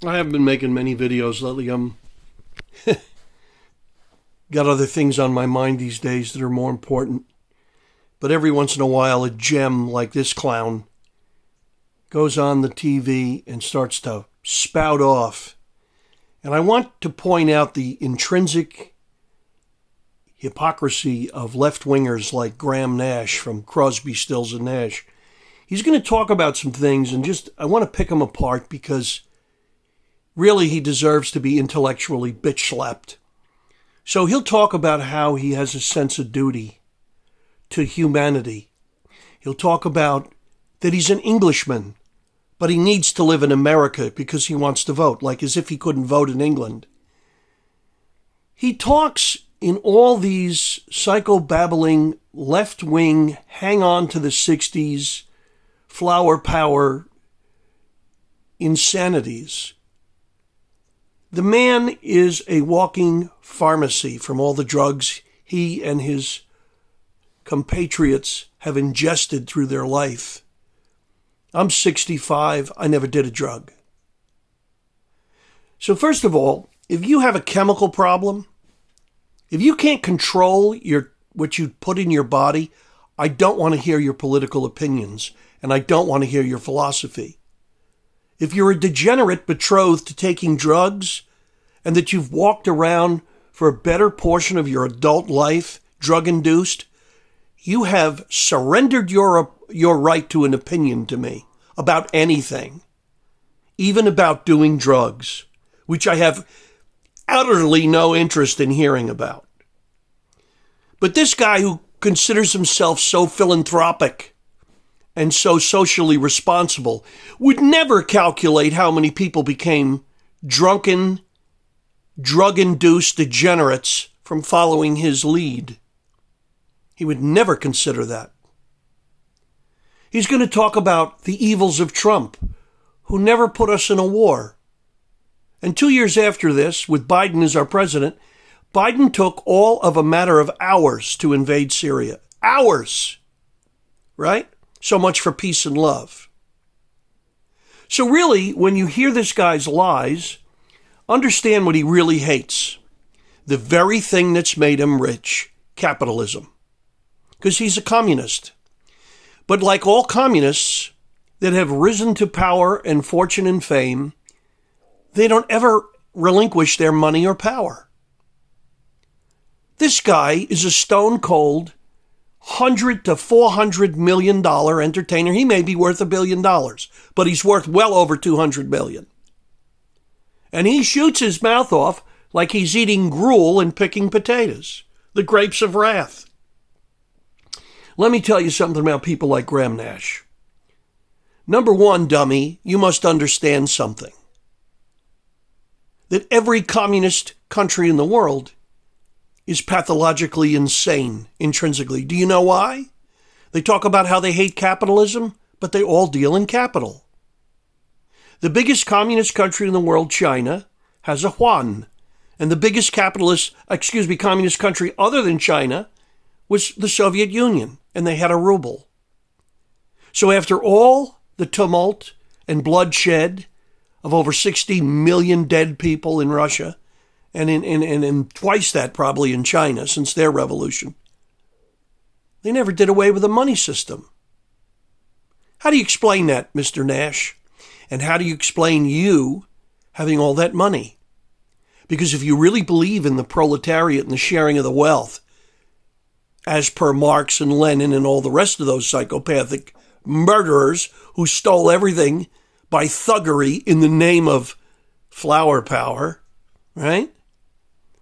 I have been making many videos lately. Got other things on my mind these days that are more important. But every once in a while, a gem like this clown goes on the TV and starts to spout off. And I want to point out the intrinsic hypocrisy of left-wingers like Graham Nash from Crosby, Stills and Nash. He's going to talk about some things, and I want to pick him apart because really he deserves to be intellectually bitch-slapped. So he'll talk about how he has a sense of duty to humanity. He'll talk about that he's an Englishman, but he needs to live in America because he wants to vote, like as if he couldn't vote in England. He talks in all these psychobabbling, left-wing, hang-on to the 60s, flower power insanities. The man is a walking pharmacy from all the drugs he and his compatriots have ingested through their life. I'm 65. I never did a drug. So first of all, if you have a chemical problem, if you can't control what you put in your body, I don't want to hear your political opinions, and I don't want to hear your philosophy. If you're a degenerate betrothed to taking drugs, and that you've walked around for a better portion of your adult life drug-induced, you have surrendered your right to an opinion to me about anything, even about doing drugs, which I have utterly no interest in hearing about. But this guy who considers himself so philanthropic and so socially responsible would never calculate how many people became drunken, drug-induced degenerates from following his lead. He would never consider that. He's going to talk about the evils of Trump, who never put us in a war. And 2 years after this, with Biden as our president, Biden took all of a matter of hours to invade Syria. Hours! Right? So much for peace and love. So really, when you hear this guy's lies, understand what he really hates. The very thing that's made him rich, capitalism. Because he's a communist. But like all communists that have risen to power and fortune and fame, they don't ever relinquish their money or power. This guy is a stone-cold $100 to $400 million entertainer. He may be worth $1 billion, but he's worth well over $200 million. And he shoots his mouth off like he's eating gruel and picking potatoes, the grapes of wrath. Let me tell you something about people like Graham Nash. Number one, dummy, you must understand something. That every communist country in the world is pathologically insane, intrinsically. Do you know why? They talk about how they hate capitalism, but they all deal in capital. The biggest communist country in the world, China, has a yuan. And the biggest communist country other than China was the Soviet Union, and they had a ruble. So after all the tumult and bloodshed of over 60 million dead people in Russia, and in twice that probably in China since their revolution, they never did away with the money system. How do you explain that, Mr. Nash? And how do you explain you having all that money? Because if you really believe in the proletariat and the sharing of the wealth, as per Marx and Lenin and all the rest of those psychopathic murderers who stole everything by thuggery in the name of flower power, right?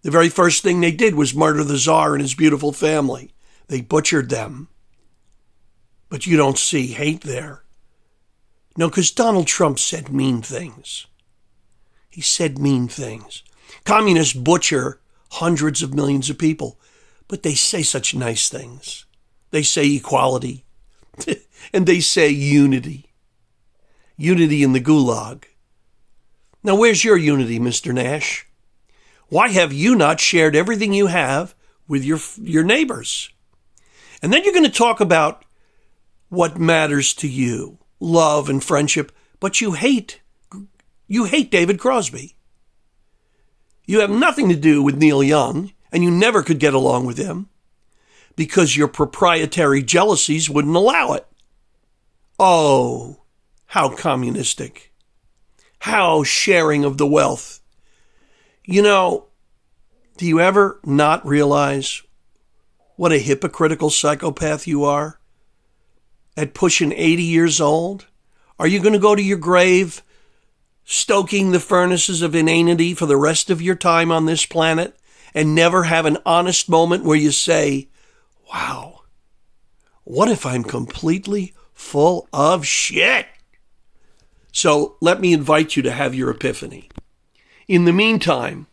The very first thing they did was murder the Tsar and his beautiful family. They butchered them. But you don't see hate there. No, because Donald Trump said mean things. He said mean things. Communists butcher hundreds of millions of people, but they say such nice things. They say equality, and they say unity. Unity in the gulag. Now, where's your unity, Mr. Nash? Why have you not shared everything you have with your neighbors? And then you're going to talk about what matters to you, love and friendship, but you hate You hate David Crosby. You have nothing to do with Neil Young, and you never could get along with him because your proprietary jealousies wouldn't allow it. Oh, how communistic. How sharing of the wealth. You know, do you ever not realize what a hypocritical psychopath you are at pushing 80 years old? Are you going to go to your grave stoking the furnaces of inanity for the rest of your time on this planet and never have an honest moment where you say, wow, what if I'm completely full of shit? So let me invite you to have your epiphany. In the meantime,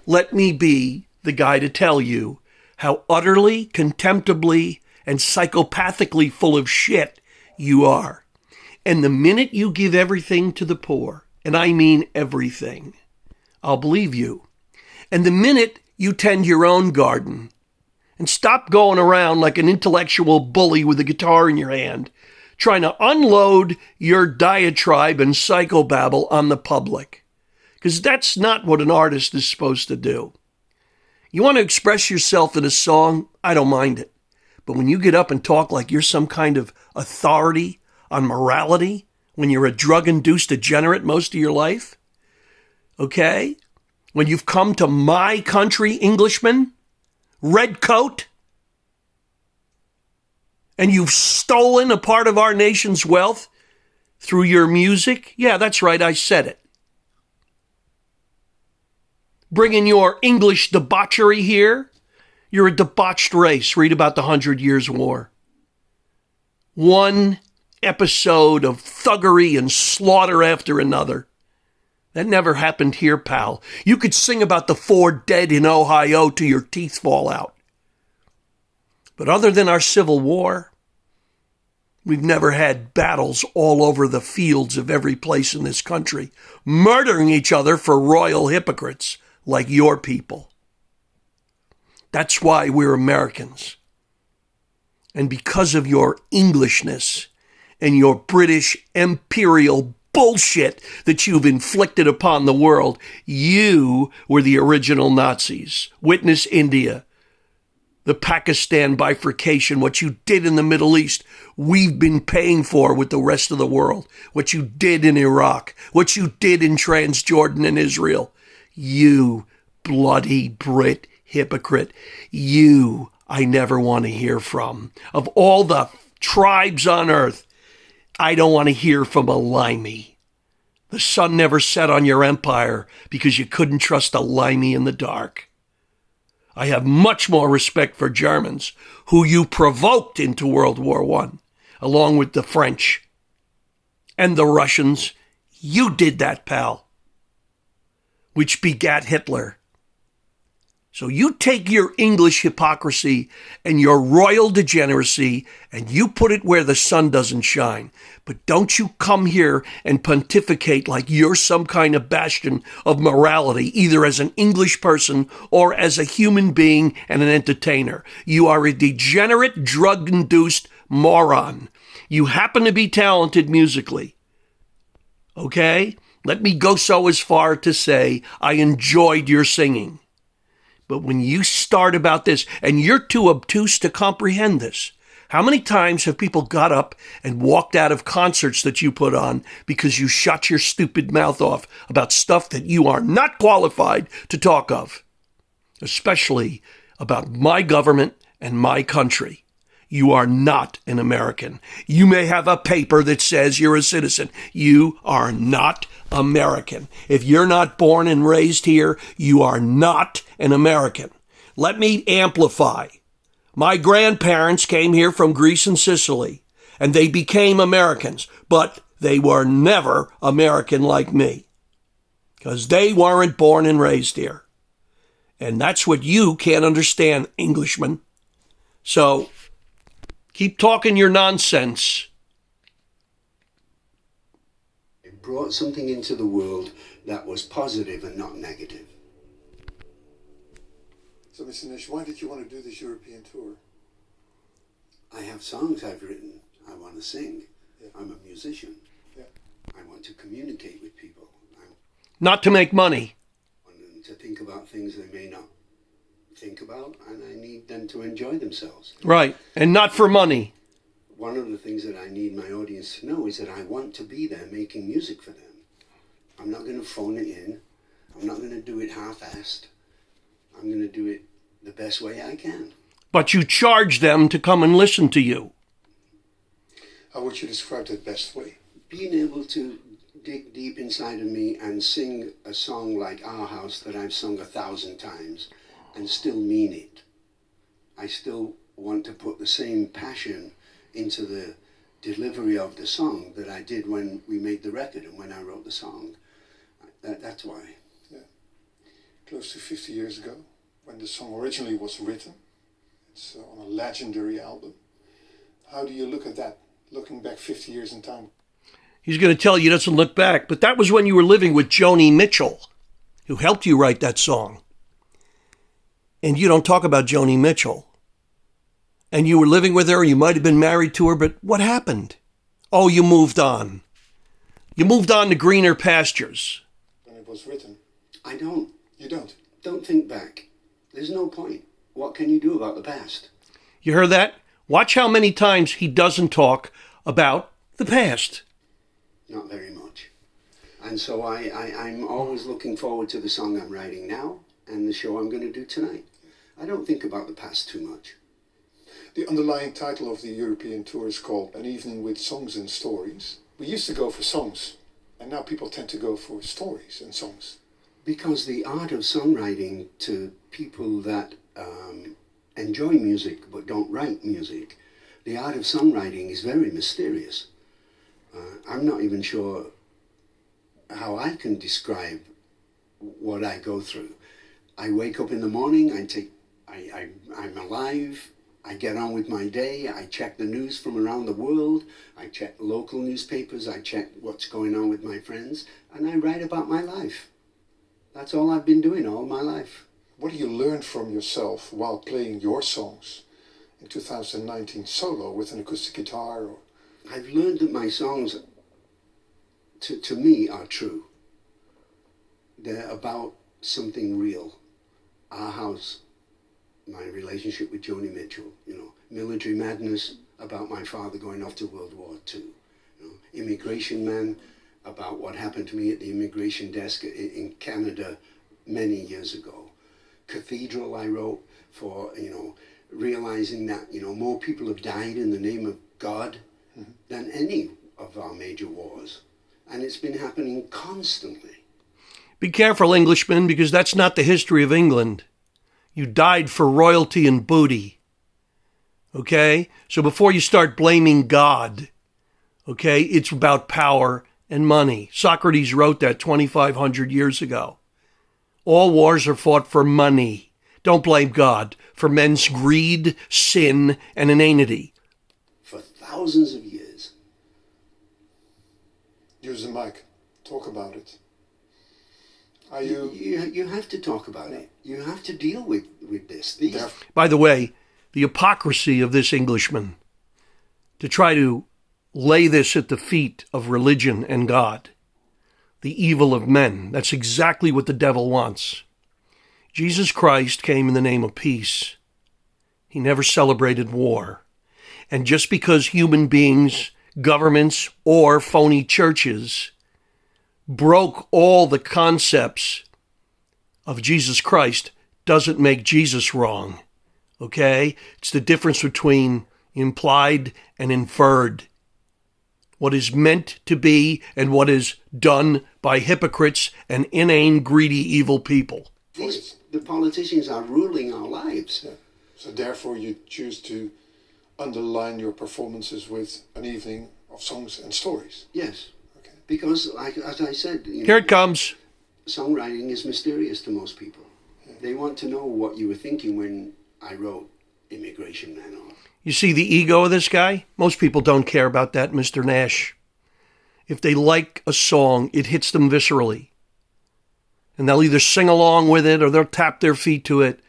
let me be the guy to tell you how utterly, contemptibly, and psychopathically full of shit you are. And the minute you give everything to the poor, and I mean everything, I'll believe you. And the minute you tend your own garden and stop going around like an intellectual bully with a guitar in your hand, trying to unload your diatribe and psychobabble on the public. Because that's not what an artist is supposed to do. You want to express yourself in a song? I don't mind it. But when you get up and talk like you're some kind of authority on morality, when you're a drug-induced degenerate most of your life, okay? When you've come to my country, Englishman, red coat, and you've stolen a part of our nation's wealth through your music, yeah, that's right, I said it. Bringing your English debauchery here, you're a debauched race. Read about the 100 Years' War. One episode of thuggery and slaughter after another. That never happened here, pal. You could sing about the 4 dead in Ohio till your teeth fall out. But other than our Civil War, we've never had battles all over the fields of every place in this country, murdering each other for royal hypocrites like your people. That's why we're Americans. And because of your Englishness and your British imperial bullshit that you've inflicted upon the world, you were the original Nazis. Witness India, the Pakistan bifurcation, what you did in the Middle East, we've been paying for with the rest of the world. What you did in Iraq, what you did in Transjordan and Israel. You bloody Brit hypocrite. You, I never want to hear from. Of all the tribes on earth, I don't want to hear from a limey. The sun never set on your empire because you couldn't trust a limey in the dark. I have much more respect for Germans, who you provoked into World War I, along with the French and the Russians. You did that, pal, which begat Hitler. So you take your English hypocrisy and your royal degeneracy and you put it where the sun doesn't shine. But don't you come here and pontificate like you're some kind of bastion of morality, either as an English person or as a human being and an entertainer. You are a degenerate, drug-induced moron. You happen to be talented musically. Okay? Let me go so as far to say I enjoyed your singing. But when you start about this, and you're too obtuse to comprehend this, how many times have people got up and walked out of concerts that you put on because you shut your stupid mouth off about stuff that you are not qualified to talk of, especially about my government and my country? You are not an American. You may have a paper that says you're a citizen. You are not American. If you're not born and raised here, you are not an American. Let me amplify. My grandparents came here from Greece and Sicily, and they became Americans, but they were never American like me, because they weren't born and raised here. And that's what you can't understand, Englishman. So keep talking your nonsense. It brought something into the world that was positive and not negative. So, Mr. Nish, why did you want to do this European tour? I have songs I've written. I want to sing. Yeah. I'm a musician. Yeah. I want to communicate with people. Not to make money. And to think about things they may not think about, and I need them to enjoy themselves. Right. And not for money. One of the things that I need my audience to know is that I want to be there making music for them. I'm not going to phone it in. I'm not going to do it half-assed. I'm going to do it the best way I can. But you charge them to come and listen to you. How would you describe that best way? Being able to dig deep inside of me and sing a song like Our House that I've sung 1,000 times and still mean it. I still want to put the same passion into the delivery of the song that I did when we made the record and when I wrote the song. That's why. Yeah. Close to 50 years ago, when the song originally was written, it's on a legendary album. How do you look at that, looking back 50 years in time? He's going to tell you he doesn't look back, but that was when you were living with Joni Mitchell, who helped you write that song. And you don't talk about Joni Mitchell. And you were living with her, you might have been married to her, but what happened? Oh, you moved on. You moved on to greener pastures. When it was written. I don't. You don't? Don't think back. There's no point. What can you do about the past? You heard that? Watch how many times he doesn't talk about the past. Not very much. And so I'm always looking forward to the song I'm writing now and the show I'm going to do tonight. I don't think about the past too much. The underlying title of the European tour is called An Evening with Songs and Stories. We used to go for songs, and now people tend to go for stories and songs. Because the art of songwriting to people that enjoy music but don't write music, the art of songwriting is very mysterious. I'm not even sure how I can describe what I go through. I wake up in the morning, I'm alive, I get on with my day, I check the news from around the world, I check local newspapers, I check what's going on with my friends, and I write about my life. That's all I've been doing all my life. What do you learn from yourself while playing your songs in 2019 solo with an acoustic guitar? Or... I've learned that my songs, to me, are true. They're about something real. Our House, my relationship with Joni Mitchell, Military Madness, about my father going off to World War II, Immigration Man, about what happened to me at the immigration desk in Canada many years ago. Cathedral I wrote for, realizing that, more people have died in the name of God than any of our major wars. And it's been happening constantly. Be careful, Englishmen, because that's not the history of England. You died for royalty and booty. Okay? So before you start blaming God, okay, it's about power and money. Socrates wrote that 2,500 years ago. All wars are fought for money. Don't blame God for men's greed, sin, and inanity. For thousands of years. Use the mic. Talk about it. Are you have to talk about it. You have to deal with this. By the way, the hypocrisy of this Englishman to try to lay this at the feet of religion and God. The evil of men. That's exactly what the devil wants. Jesus Christ came in the name of peace. He never celebrated war. And just because human beings, governments, or phony churches broke all the concepts of Jesus Christ doesn't make Jesus wrong. Okay? It's the difference between implied and inferred. What is meant to be and what is done by hypocrites and inane, greedy, evil people. The politicians are ruling our lives. Yeah. So therefore you choose to underline your performances with an evening of songs and stories. Yes. Okay. Because, as I said... Here it comes. Songwriting is mysterious to most people. Yeah. They want to know what you were thinking when I wrote Immigration Man on. You see the ego of this guy? Most people don't care about that, Mr. Nash. If they like a song, it hits them viscerally. And they'll either sing along with it or they'll tap their feet to it.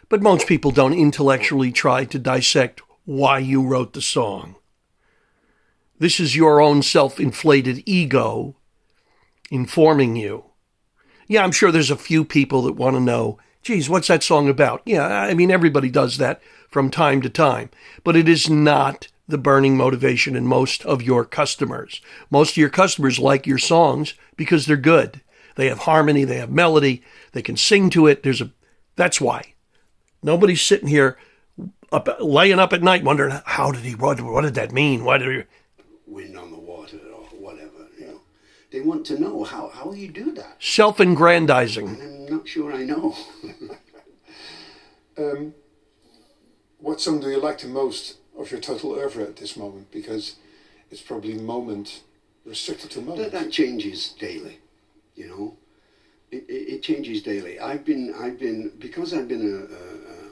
But most people don't intellectually try to dissect why you wrote the song. This is your own self-inflated ego informing you. Yeah, I'm sure there's a few people that want to know, geez, what's that song about? Yeah, I mean, everybody does that from time to time. But it is not the burning motivation in most of your customers. Most of your customers like your songs because they're good. They have harmony, they have melody, they can sing to it. That's why. Nobody's sitting here laying up at night wondering, what did that mean? Why did Wind on the water or whatever, you know. They want to know how you do that. Self-aggrandizing. I'm not sure I know. What song do you like the most of your total oeuvre at this moment? Because it's probably moment restricted to moment. That changes daily, you know. It changes daily. Because I've been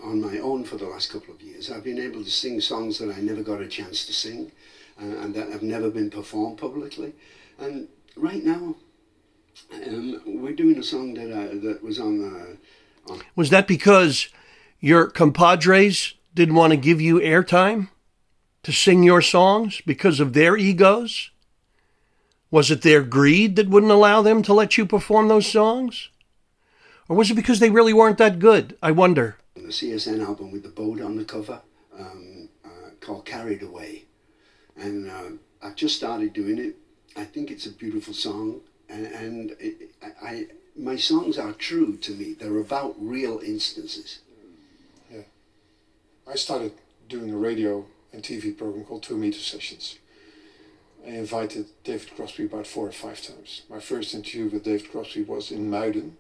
on my own for the last couple of years, I've been able to sing songs that I never got a chance to sing and that have never been performed publicly. And right now, we're doing a song that was on... Was that because your compadres didn't want to give you airtime to sing your songs because of their egos? Was it their greed that wouldn't allow them to let you perform those songs? Or was it because they really weren't that good? I wonder. The CSN album with the boat on the cover, called Carried Away. And I've just started doing it. I think it's a beautiful song. And my songs are true to me. They're about real instances. Yeah. I started doing a radio and TV program called 2 Meter Sessions. I invited David Crosby about 4 or 5 times. My first interview with David Crosby was in Muiden,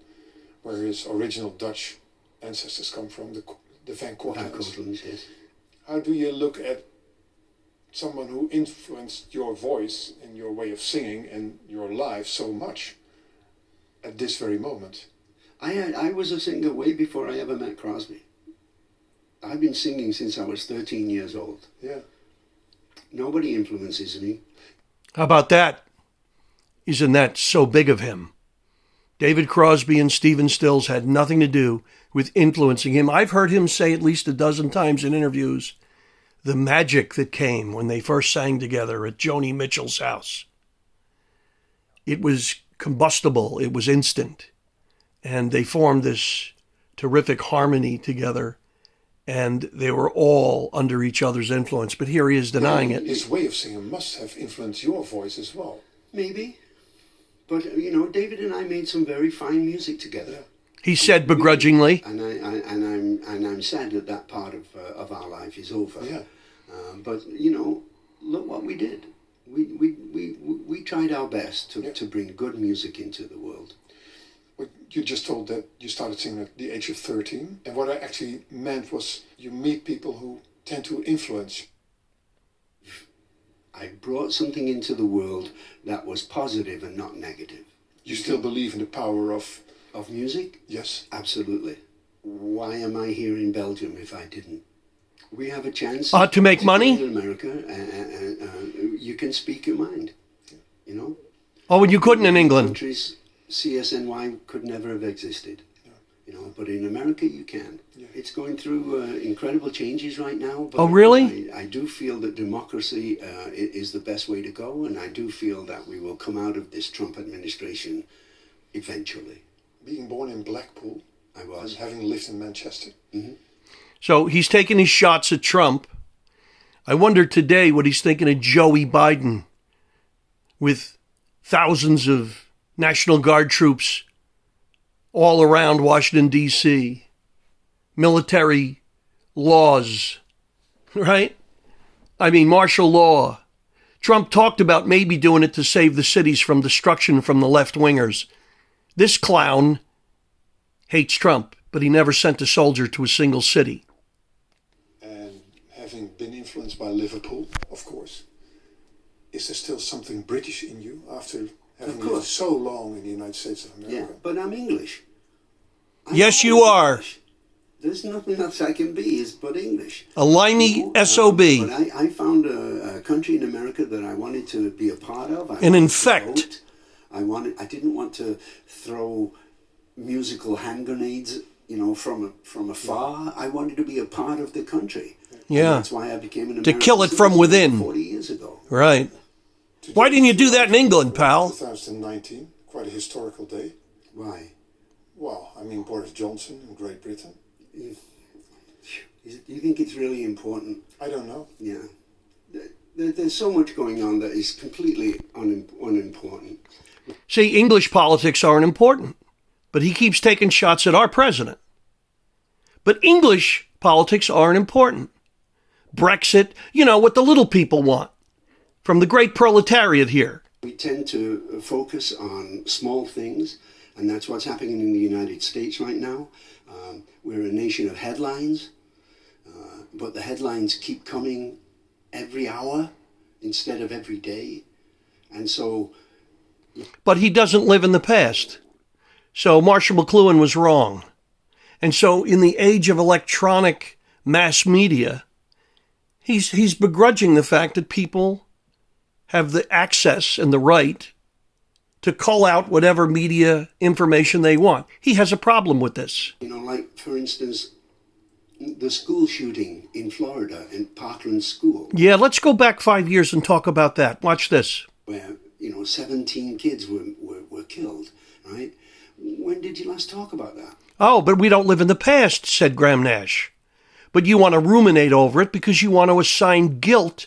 where his original Dutch ancestors come from, the Van Cortlands. Yes. How do you look at someone who influenced your voice and your way of singing and your life so much at this very moment? I was a singer way before I ever met Crosby. I've been singing since I was 13 years old. Yeah. Nobody influences me. How about that? Isn't that so big of him? David Crosby and Stephen Stills had nothing to do with influencing him. I've heard him say at least a dozen times in interviews the magic that came when they first sang together at Joni Mitchell's house. It was combustible. It was instant. And they formed this terrific harmony together. And they were all under each other's influence. But here he is denying it. His way of singing must have influenced your voice as well. Maybe. But, you know, David and I made some very fine music together. He said begrudgingly. And I'm sad that part of our life is over. Yeah. But, you know, look what we did. We tried our best to bring good music into the world. Well, you just told that you started singing at the age of 13. And what I actually meant was you meet people who tend to influence. I brought something into the world that was positive and not negative. You still believe in the power of music? Yes. Absolutely. Why am I here in Belgium if I didn't? We have a chance to make money in America, and you can speak your mind. You know. Oh, and you couldn't in England. Countries, CSNY could never have existed. You know, but in America you can. Yeah. It's going through incredible changes right now. But oh, really? I do feel that democracy is the best way to go, and I do feel that we will come out of this Trump administration eventually. Being born in Blackpool, I was. And having lived in Manchester. Mm-hmm. So he's taking his shots at Trump. I wonder today what he's thinking of Joey Biden with thousands of National Guard troops all around Washington, D.C., military laws, right? I mean, martial law. Trump talked about maybe doing it to save the cities from destruction from the left-wingers. This clown hates Trump, but he never sent a soldier to a single city. And having been influenced by Liverpool, of course, is there still something British in you after having lived so long in the United States of America? Yeah, but I'm English. Yes, you are. English. There's nothing else I can be but English. A limey SOB. But I found a country in America that I wanted to be a part of. And infect. I didn't want to throw musical hand grenades, you know, from afar. I wanted to be a part of the country. Yeah. And that's why I became an American to kill it from within. 40 years ago. Right. Why didn't you do that in England, pal? 2019, quite a historical day. Why? Boris Johnson in Great Britain. Do you think it's really important? I don't know. Yeah. There's so much going on that is completely unimportant. See, English politics aren't important, but he keeps taking shots at our president. But English politics aren't important. Brexit, what the little people want from the great proletariat here. We tend to focus on small things, and that's what's happening in the United States right now. We're a nation of headlines, but the headlines keep coming every hour instead of every day. And so... But he doesn't live in the past. So Marshall McLuhan was wrong. And so in the age of electronic mass media, he's begrudging the fact that people have the access and the right to call out whatever media information they want. He has a problem with this. Like, for instance, the school shooting in Florida, in Parkland School. Yeah, let's go back 5 years and talk about that. Watch this. Where, 17 kids were killed, right? When did you last talk about that? Oh, but we don't live in the past, said Graham Nash. But you want to ruminate over it because you want to assign guilt.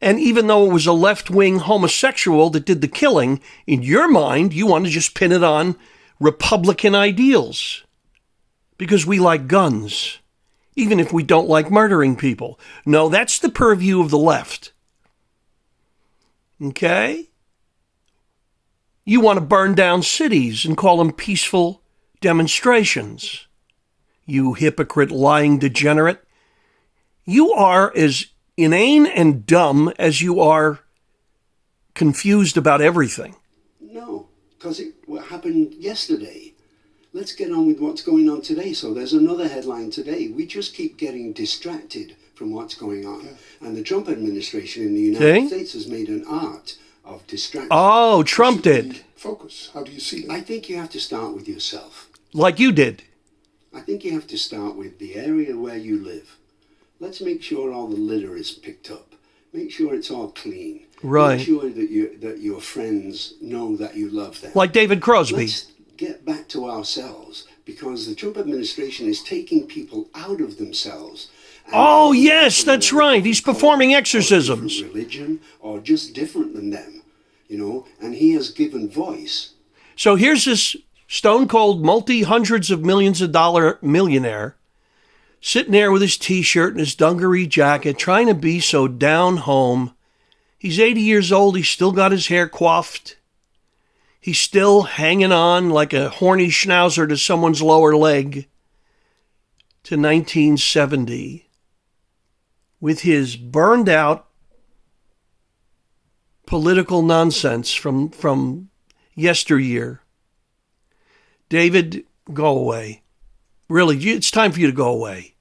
And even though it was a left-wing homosexual that did the killing, in your mind, you want to just pin it on Republican ideals. Because we like guns, even if we don't like murdering people. No, that's the purview of the left. Okay? You want to burn down cities and call them peaceful demonstrations. You hypocrite, lying degenerate. You are as inane and dumb as you are confused about everything. No, because what happened yesterday. Let's get on with what's going on today. So there's another headline today. We just keep getting distracted from what's going on. Yeah. And the Trump administration in the United States has made an art of distraction. Oh, Trump did. Focus. How do you see that? I think you have to start with yourself. Like you did. I think you have to start with the area where you live. Let's make sure all the litter is picked up. Make sure it's all clean. Right. Make sure that your friends know that you love them. Like David Crosby. Let's get back to ourselves, because the Trump administration is taking people out of themselves. Oh, yes, that's right. He's performing exorcisms. Religion, or just different than them, and he has given voice. So here's this stone-cold, multi-hundreds of millions of dollar millionaire sitting there with his T-shirt and his dungaree jacket, trying to be so down home. He's 80 years old. He's still got his hair coiffed. He's still hanging on like a horny schnauzer to someone's lower leg to 1970 with his burned out political nonsense from yesteryear. David, go away. Really, it's time for you to go away.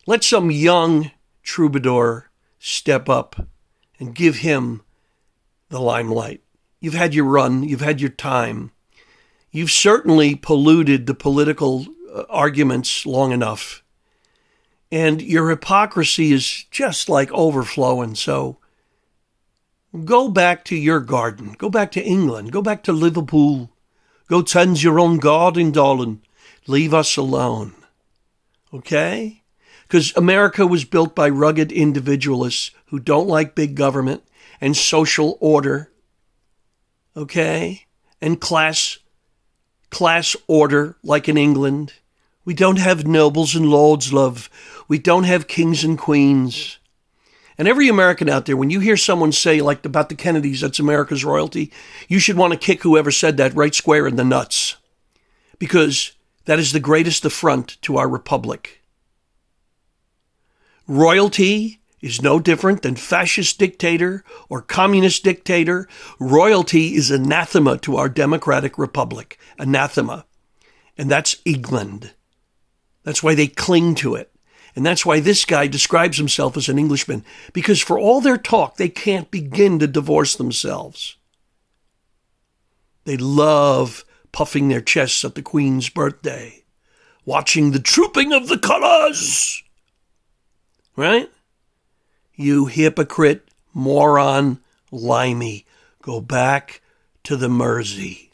Let some young troubadour step up and give him the limelight. You've had your run. You've had your time. You've certainly polluted the political arguments long enough. And your hypocrisy is just like overflowing. So go back to your garden. Go back to England. Go back to Liverpool. Go tend your own garden, darling. Leave us alone. Okay? Because America was built by rugged individualists who don't like big government and social order. Okay? And class order like in England. We don't have nobles and lords, love. We don't have kings and queens. And every American out there, when you hear someone say, like about the Kennedys, that's America's royalty, you should want to kick whoever said that right square in the nuts. Because that is the greatest affront to our republic. Royalty is no different than fascist dictator or communist dictator. Royalty is anathema to our democratic republic. Anathema. And that's England. That's why they cling to it. And that's why this guy describes himself as an Englishman. Because for all their talk, they can't begin to divorce themselves. They love puffing their chests at the Queen's birthday, watching the trooping of the colours. Right? You hypocrite, moron, limey. Go back to the Mersey.